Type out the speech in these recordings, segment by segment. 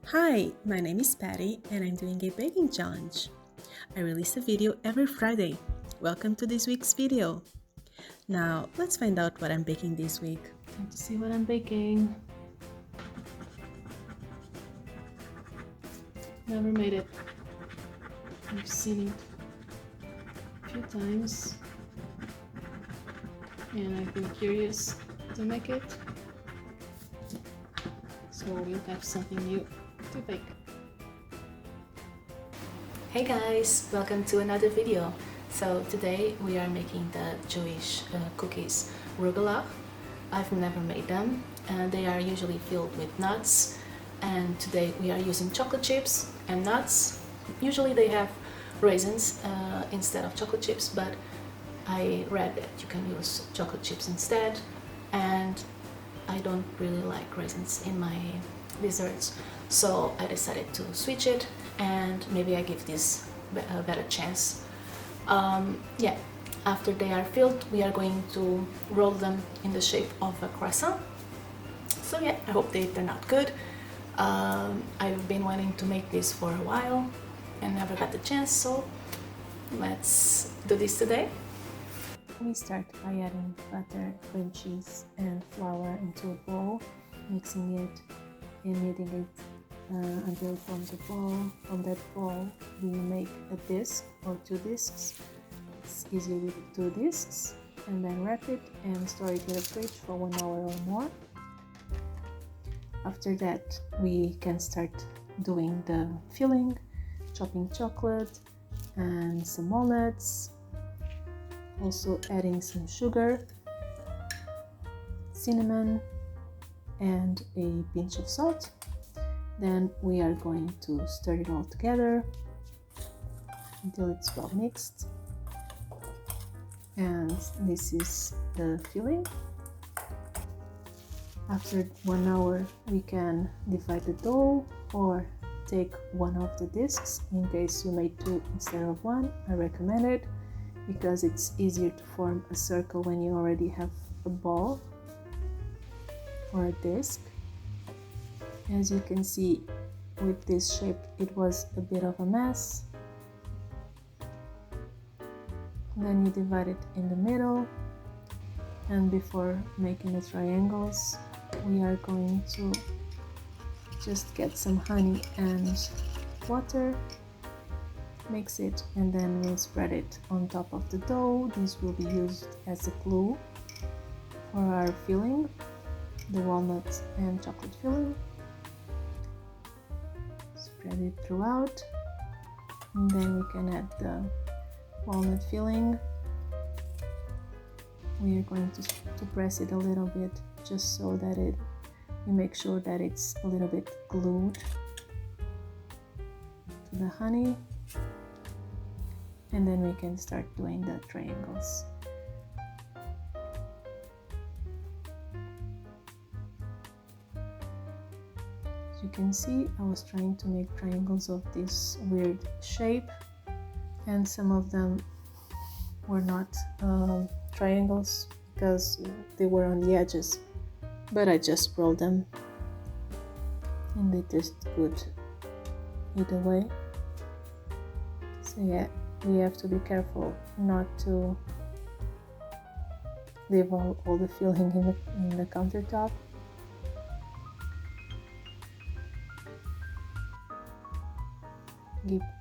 Hi, my name is Patty and I'm doing a baking challenge. I release a video every Friday. Welcome to this week's video. Now, let's find out what I'm baking this week. Time to see what I'm baking. Never made it. I've seen it a few times and I've been curious to make it. So we'll have something new to bake. Hey guys, welcome to another video. So today we are making the Jewish cookies Rugelach. I've never made them and they are usually filled with nuts, and today we are using chocolate chips and nuts. Usually they have raisins instead of chocolate chips, but I read that you can use chocolate chips instead, and I don't really like raisins in my desserts, so I decided to switch it and maybe I give this a better chance. Yeah, after they are filled, we are going to roll them in the shape of a croissant. So yeah, I hope they turn out good. I've been wanting to make this for a while and never got the chance, so let's do this today. We start by adding butter, cream cheese and flour into a bowl, mixing it and kneading it until it forms a ball. From that ball we make a disc or two discs. It's easier with two discs, and then wrap it and store it in the fridge for 1 hour or more. After that we can start doing the filling, chopping chocolate and some walnuts, also adding some sugar, cinnamon and a pinch of salt. Then we are going to stir it all together until it's well mixed, and this is the filling. After 1 hour we can divide the dough or take one of the discs. In case you made two instead of one, I recommend it because it's easier to form a circle when you already have a ball or a disc. As you can see, with this shape it was a bit of a mess. Then you divide it in the middle, and before making the triangles we are going to just get some honey and water, mix it, and then we'll spread it on top of the dough. This will be used as a glue for our filling, the walnuts and chocolate filling. Spread it throughout, and then we can add the walnut filling. We are going to press it a little bit just so that we make sure that it's a little bit glued to the honey, and then we can start doing the triangles. As you can see, I was trying to make triangles of this weird shape, and some of them were not triangles because they were on the edges, but I just rolled them and they taste good either way. So yeah, we have to be careful not to leave all the filling in the countertop.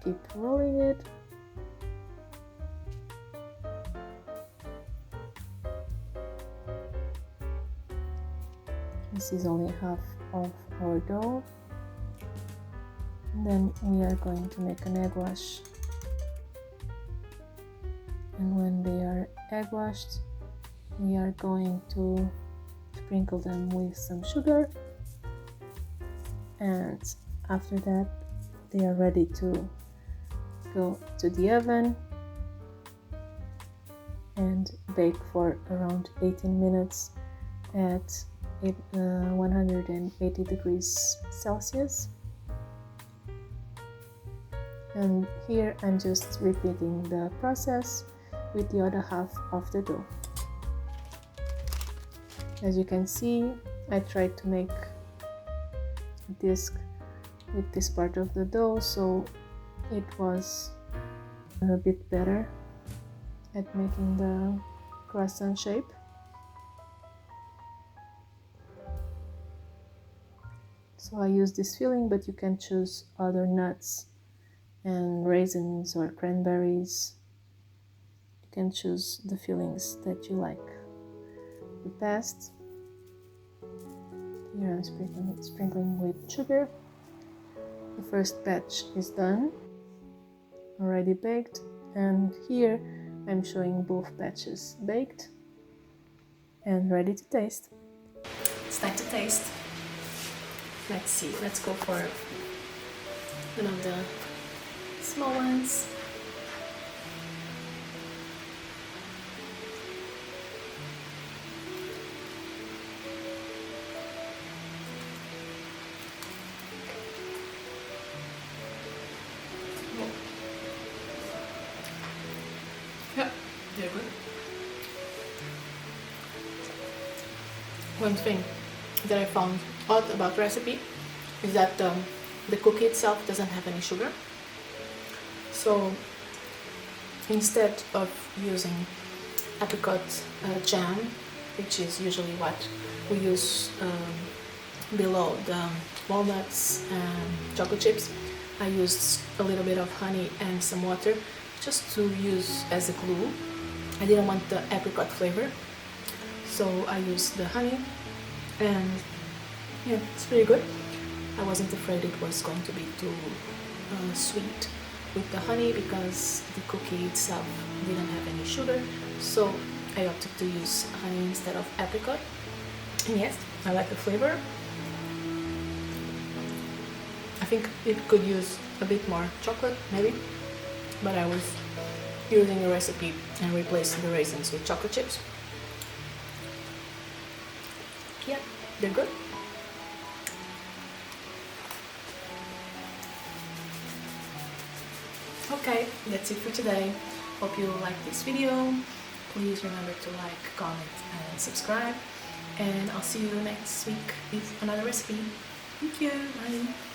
Keep rolling it. This is only half of our dough. And then we are going to make an egg wash. And when they are egg washed, we are going to sprinkle them with some sugar. And after that, they are ready to go to the oven and bake for around 18 minutes at 180 degrees Celsius. And here I'm just repeating the process with the other half of the dough. As you can see, I tried to make a disc with this part of the dough, so it was a bit better at making the croissant shape. So I use this filling, but you can choose other nuts and raisins or cranberries. You can choose the fillings that you like. The past, here I'm sprinkling with sugar. The first batch is done, already baked, and here I'm showing both batches baked and ready to taste. It's time to taste. Let's see, let's go for one of the small ones. Yeah, they're good. One thing that I found odd about the recipe is that the cookie itself doesn't have any sugar. So instead of using apricot jam, which is usually what we use below the walnuts and chocolate chips, I used a little bit of honey and some water just to use as a glue. I didn't want the apricot flavor, so I used the honey, and yeah, it's pretty good. I wasn't afraid it was going to be too sweet with the honey because the cookie itself didn't have any sugar, so I opted to use honey instead of apricot. And yes, I like the flavor. I think it could use a bit more chocolate maybe, but I was using a recipe and replaced the raisins with chocolate chips. Yeah, they're good. Okay, that's it for today. Hope you liked this video. Please remember to like, comment and subscribe, and I'll see you next week with another recipe. Thank you, bye.